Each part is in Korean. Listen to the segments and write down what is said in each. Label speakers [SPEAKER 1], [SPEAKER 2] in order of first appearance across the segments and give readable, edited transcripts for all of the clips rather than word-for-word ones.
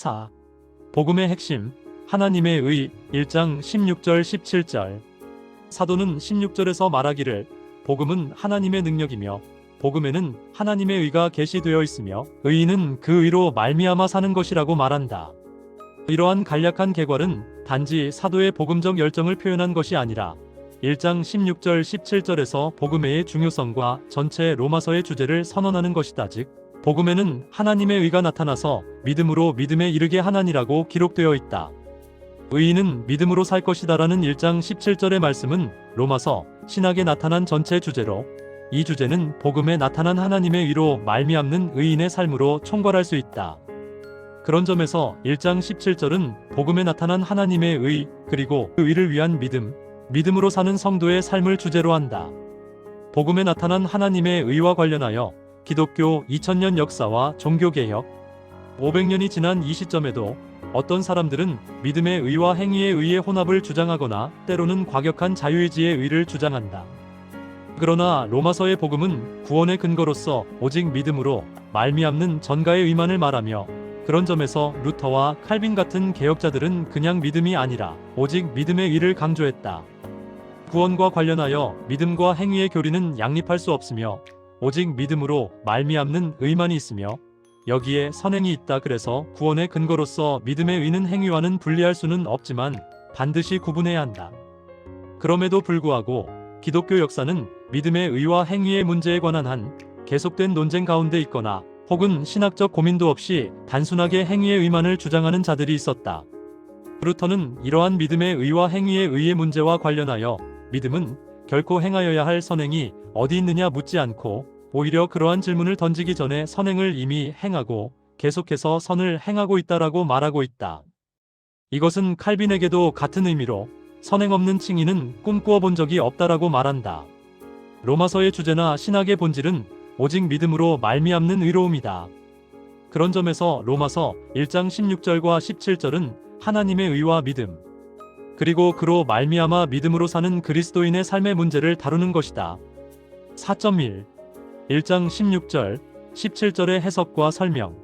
[SPEAKER 1] 4. 복음의 핵심, 하나님의 의. 1장 16절 17절. 사도는 16절에서 말하기를 복음은 하나님의 능력이며 복음에는 하나님의 의가 계시되어 있으며 의인은 그 의로 말미암아 사는 것이라고 말한다. 이러한 간략한 개괄은 단지 사도의 복음적 열정을 표현한 것이 아니라 1장 16절 17절에서 복음의 중요성과 전체 로마서의 주제를 선언하는 것이다. 즉 복음에는 하나님의 의가 나타나서 믿음으로 믿음에 이르게 하나니라고 기록되어 있다. 의인은 믿음으로 살 것이다라는 1장 17절의 말씀은 로마서 신학에 나타난 전체 주제로 이 주제는 복음에 나타난 하나님의 의로 말미암는 의인의 삶으로 총괄할 수 있다. 그런 점에서 1장 17절은 복음에 나타난 하나님의 의 그리고 그 의를 위한 믿음으로 사는 성도의 삶을 주제로 한다. 복음에 나타난 하나님의 의와 관련하여 기독교 2000년 역사와 종교개혁 500년이 지난 이 시점에도 어떤 사람들은 믿음의 의와 행위의 의의 혼합을 주장하거나 때로는 과격한 자유의지의 의를 주장한다. 그러나 로마서의 복음은 구원의 근거로서 오직 믿음으로 말미암는 전가의 의만을 말하며 그런 점에서 루터와 칼빈 같은 개혁자들은 그냥 믿음이 아니라 오직 믿음의 의를 강조했다. 구원과 관련하여 믿음과 행위의 교리는 양립할 수 없으며 오직 믿음으로 말미암는 의만이 있으며 여기에 선행이 있다. 그래서 구원의 근거로서 믿음의 의는 행위와는 분리할 수는 없지만 반드시 구분해야 한다. 그럼에도 불구하고 기독교 역사는 믿음의 의와 행위의 문제에 관한 한 계속된 논쟁 가운데 있거나 혹은 신학적 고민도 없이 단순하게 행위의 의만을 주장하는 자들이 있었다. 루터는 이러한 믿음의 의와 행위의 의의 문제와 관련하여 믿음은 결코 행하여야 할 선행이 어디 있느냐 묻지 않고 오히려 그러한 질문을 던지기 전에 선행을 이미 행하고 계속해서 선을 행하고 있다라고 말하고 있다. 이것은 칼빈에게도 같은 의미로 선행 없는 칭의는 꿈꾸어 본 적이 없다라고 말한다. 로마서의 주제나 신학의 본질은 오직 믿음으로 말미암는 의로움이다. 그런 점에서 로마서 1장 16절과 17절은 하나님의 의와 믿음 그리고 그로 말미암아 믿음으로 사는 그리스도인의 삶의 문제를 다루는 것이다. 4.1 1장 16절, 17절의 해석과 설명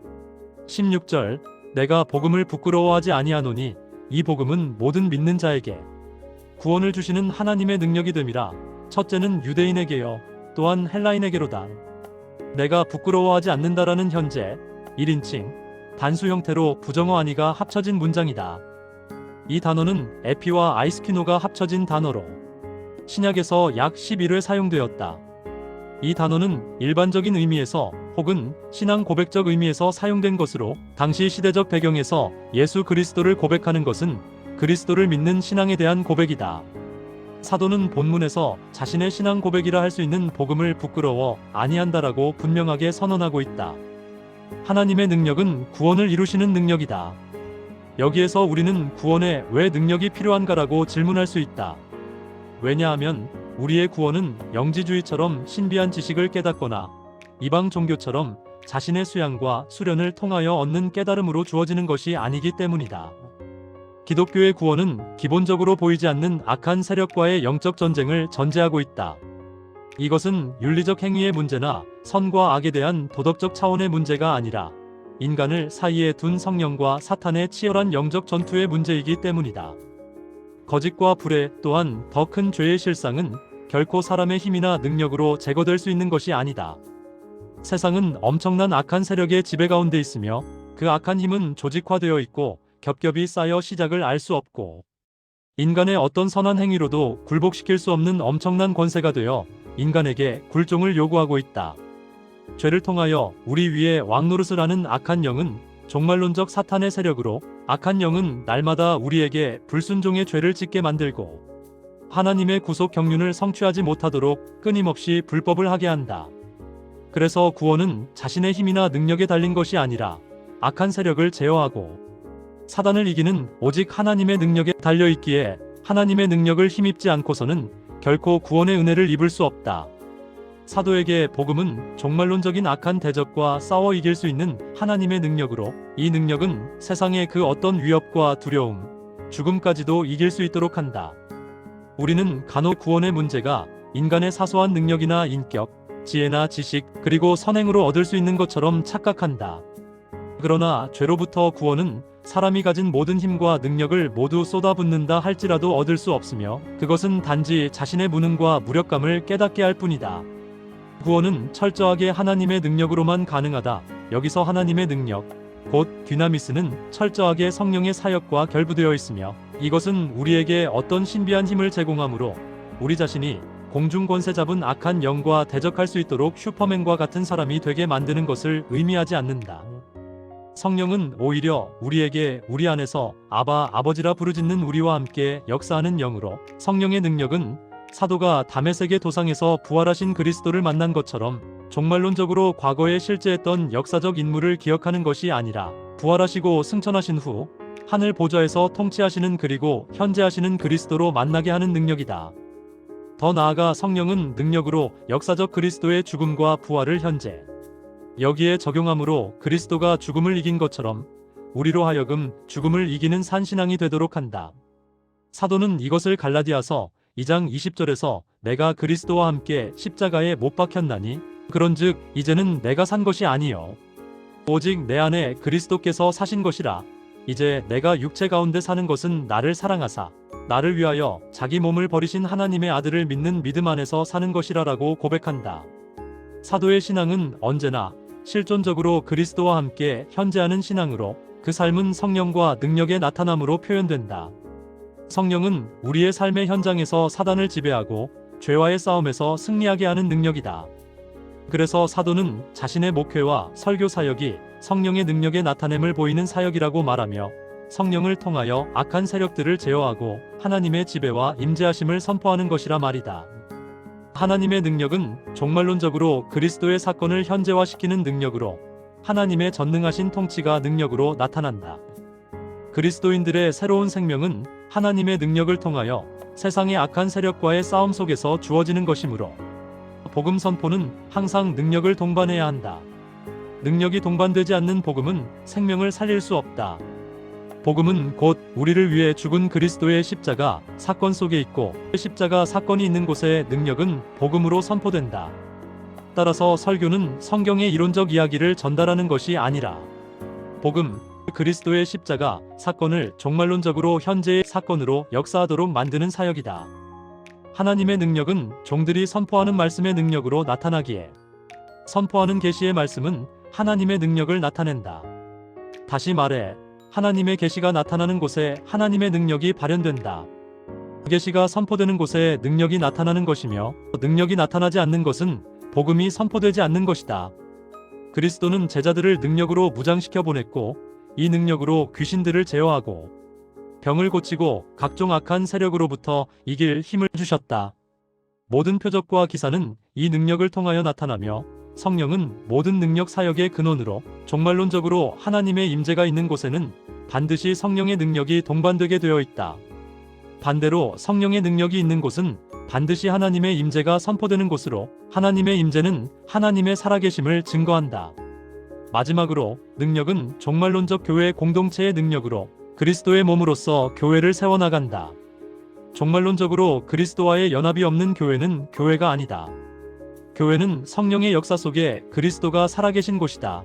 [SPEAKER 1] 16절 내가 복음을 부끄러워하지 아니하노니 이 복음은 모든 믿는 자에게 구원을 주시는 하나님의 능력이 됨이라 첫째는 유대인에게요 또한 헬라인에게로다. 내가 부끄러워하지 않는다라는 현재 1인칭 단수 형태로 부정어 아니가 합쳐진 문장이다. 이 단어는 에피와 아이스키노가 합쳐진 단어로 신약에서 약 11회 사용되었다. 이 단어는 일반적인 의미에서 혹은 신앙 고백적 의미에서 사용된 것으로 당시 시대적 배경에서 예수 그리스도를 고백하는 것은 그리스도를 믿는 신앙에 대한 고백이다. 사도는 본문에서 자신의 신앙 고백이라 할 수 있는 복음을 부끄러워 아니한다라고 분명하게 선언하고 있다. 하나님의 능력은 구원을 이루시는 능력이다. 여기에서 우리는 구원에 왜 능력이 필요한가라고 질문할 수 있다. 왜냐하면 우리의 구원은 영지주의처럼 신비한 지식을 깨닫거나 이방 종교처럼 자신의 수양과 수련을 통하여 얻는 깨달음으로 주어지는 것이 아니기 때문이다. 기독교의 구원은 기본적으로 보이지 않는 악한 세력과의 영적 전쟁을 전제하고 있다. 이것은 윤리적 행위의 문제나 선과 악에 대한 도덕적 차원의 문제가 아니라 인간을 사이에 둔 성령과 사탄의 치열한 영적 전투의 문제이기 때문이다. 거짓과 불의 또한 더 큰 죄의 실상은 결코 사람의 힘이나 능력으로 제거될 수 있는 것이 아니다. 세상은 엄청난 악한 세력의 지배 가운데 있으며 그 악한 힘은 조직화되어 있고 겹겹이 쌓여 시작을 알 수 없고 인간의 어떤 선한 행위로도 굴복시킬 수 없는 엄청난 권세가 되어 인간에게 굴종을 요구하고 있다. 죄를 통하여 우리 위에 왕노릇을 하는 악한 영은 종말론적 사탄의 세력으로 악한 영은 날마다 우리에게 불순종의 죄를 짓게 만들고 하나님의 구속 경륜을 성취하지 못하도록 끊임없이 불법을 하게 한다. 그래서 구원은 자신의 힘이나 능력에 달린 것이 아니라 악한 세력을 제어하고 사단을 이기는 오직 하나님의 능력에 달려있기에 하나님의 능력을 힘입지 않고서는 결코 구원의 은혜를 입을 수 없다. 사도에게 복음은 종말론적인 악한 대적과 싸워 이길 수 있는 하나님의 능력으로 이 능력은 세상의 그 어떤 위협과 두려움, 죽음까지도 이길 수 있도록 한다. 우리는 간혹 구원의 문제가 인간의 사소한 능력이나 인격, 지혜나 지식, 그리고 선행으로 얻을 수 있는 것처럼 착각한다. 그러나 죄로부터 구원은 사람이 가진 모든 힘과 능력을 모두 쏟아붓는다 할지라도 얻을 수 없으며 그것은 단지 자신의 무능과 무력감을 깨닫게 할 뿐이다. 구원은 철저하게 하나님의 능력으로만 가능하다. 여기서 하나님의 능력, 곧 듀나미스는 철저하게 성령의 사역과 결부되어 있으며 이것은 우리에게 어떤 신비한 힘을 제공하므로 우리 자신이 공중 권세 잡은 악한 영과 대적할 수 있도록 슈퍼맨과 같은 사람이 되게 만드는 것을 의미하지 않는다. 성령은 오히려 우리에게 우리 안에서 아바 아버지라 부르짖는 우리와 함께 역사하는 영으로 성령의 능력은 사도가 다메섹의 도상에서 부활하신 그리스도를 만난 것처럼 종말론적으로 과거에 실제했던 역사적 인물을 기억하는 것이 아니라 부활하시고 승천하신 후 하늘 보좌에서 통치하시는 그리고 현재하시는 그리스도로 만나게 하는 능력이다. 더 나아가 성령은 능력으로 역사적 그리스도의 죽음과 부활을 현재 여기에 적용함으로 그리스도가 죽음을 이긴 것처럼 우리로 하여금 죽음을 이기는 산신앙이 되도록 한다. 사도는 이것을 갈라디아서 2장 20절에서 내가 그리스도와 함께 십자가에 못 박혔나니 그런즉 이제는 내가 산 것이 아니요 오직 내 안에 그리스도께서 사신 것이라. 이제 내가 육체 가운데 사는 것은 나를 사랑하사 나를 위하여 자기 몸을 버리신 하나님의 아들을 믿는 믿음 안에서 사는 것이라라고 고백한다. 사도의 신앙은 언제나 실존적으로 그리스도와 함께 현재하는 신앙으로 그 삶은 성령과 능력의 나타남으로 표현된다. 성령은 우리의 삶의 현장에서 사단을 지배하고 죄와의 싸움에서 승리하게 하는 능력이다. 그래서 사도는 자신의 목회와 설교 사역이 성령의 능력의 나타냄을 보이는 사역이라고 말하며 성령을 통하여 악한 세력들을 제어하고 하나님의 지배와 임재하심을 선포하는 것이라 말이다. 하나님의 능력은 종말론적으로 그리스도의 사건을 현재화시키는 능력으로 하나님의 전능하신 통치가 능력으로 나타난다. 그리스도인들의 새로운 생명은 하나님의 능력을 통하여 세상의 악한 세력과의 싸움 속에서 주어지는 것이므로 복음 선포는 항상 능력을 동반해야 한다. 능력이 동반되지 않는 복음은 생명을 살릴 수 없다. 복음은 곧 우리를 위해 죽은 그리스도의 십자가 사건 속에 있고 십자가 사건이 있는 곳에 능력은 복음으로 선포된다. 따라서 설교는 성경의 이론적 이야기를 전달하는 것이 아니라 복음, 그리스도의 십자가 사건을 종말론적으로 현재의 사건으로 역사하도록 만드는 사역이다. 하나님의 능력은 종들이 선포하는 말씀의 능력으로 나타나기에 선포하는 계시의 말씀은 하나님의 능력을 나타낸다. 다시 말해 하나님의 계시가 나타나는 곳에 하나님의 능력이 발현된다. 계시가 선포되는 곳에 능력이 나타나는 것이며 능력이 나타나지 않는 것은 복음이 선포되지 않는 것이다. 그리스도는 제자들을 능력으로 무장시켜 보냈고 이 능력으로 귀신들을 제어하고 병을 고치고 각종 악한 세력으로부터 이길 힘을 주셨다. 모든 표적과 기사는 이 능력을 통하여 나타나며 성령은 모든 능력 사역의 근원으로 종말론적으로 하나님의 임재가 있는 곳에는 반드시 성령의 능력이 동반되게 되어 있다. 반대로 성령의 능력이 있는 곳은 반드시 하나님의 임재가 선포되는 곳으로 하나님의 임재는 하나님의 살아계심을 증거한다. 마지막으로 능력은 종말론적 교회 공동체의 능력으로 그리스도의 몸으로서 교회를 세워나간다. 종말론적으로 그리스도와의 연합이 없는 교회는 교회가 아니다. 교회는 성령의 역사 속에 그리스도가 살아계신 곳이다.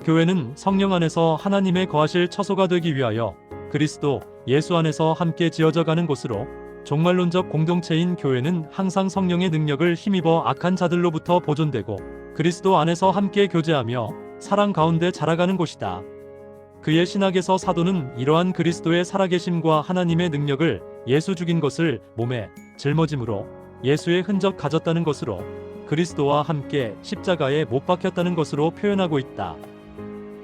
[SPEAKER 1] 교회는 성령 안에서 하나님의 거하실 처소가 되기 위하여 그리스도 예수 안에서 함께 지어져 가는 곳으로 종말론적 공동체인 교회는 항상 성령의 능력을 힘입어 악한 자들로부터 보존되고 그리스도 안에서 함께 교제하며 사랑 가운데 자라가는 곳이다. 그의 신학에서 사도는 이러한 그리스도의 살아계심과 하나님의 능력을 예수 죽인 것을 몸에 짊어짐으로 예수의 흔적 가졌다는 것으로 그리스도와 함께 십자가에 못 박혔다는 것으로 표현하고 있다.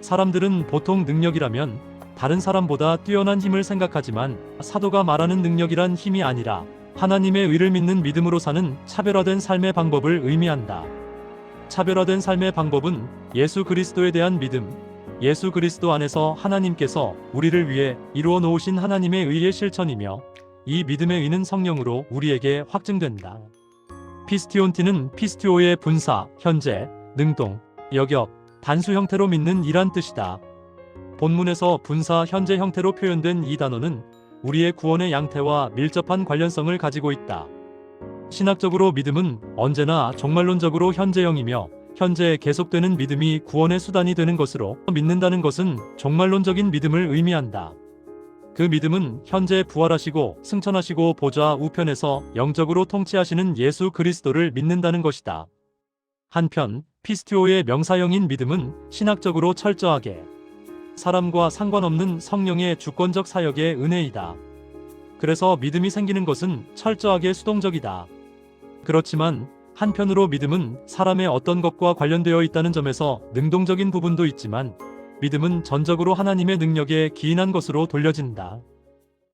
[SPEAKER 1] 사람들은 보통 능력이라면 다른 사람보다 뛰어난 힘을 생각하지만 사도가 말하는 능력이란 힘이 아니라 하나님의 의를 믿는 믿음으로 사는 차별화된 삶의 방법을 의미한다. 차별화된 삶의 방법은 예수 그리스도에 대한 믿음, 예수 그리스도 안에서 하나님께서 우리를 위해 이루어 놓으신 하나님의 의의 실천이며 이 믿음의 의는 성령으로 우리에게 확증된다. 피스티온티는 피스티오의 분사, 현재, 능동, 역역, 단수 형태로 믿는 이란 뜻이다. 본문에서 분사, 현재 형태로 표현된 이 단어는 우리의 구원의 양태와 밀접한 관련성을 가지고 있다. 신학적으로 믿음은 언제나 종말론적으로 현재형이며 현재 계속되는 믿음이 구원의 수단이 되는 것으로 믿는다는 것은 종말론적인 믿음을 의미한다. 그 믿음은 현재 부활하시고 승천하시고 보좌 우편에서 영적으로 통치하시는 예수 그리스도를 믿는다는 것이다. 한편 피스티오의 명사형인 믿음은 신학적으로 철저하게 사람과 상관없는 성령의 주권적 사역의 은혜이다. 그래서 믿음이 생기는 것은 철저하게 수동적이다. 그렇지만 한편으로 믿음은 사람의 어떤 것과 관련되어 있다는 점에서 능동적인 부분도 있지만 믿음은 전적으로 하나님의 능력에 기인한 것으로 돌려진다.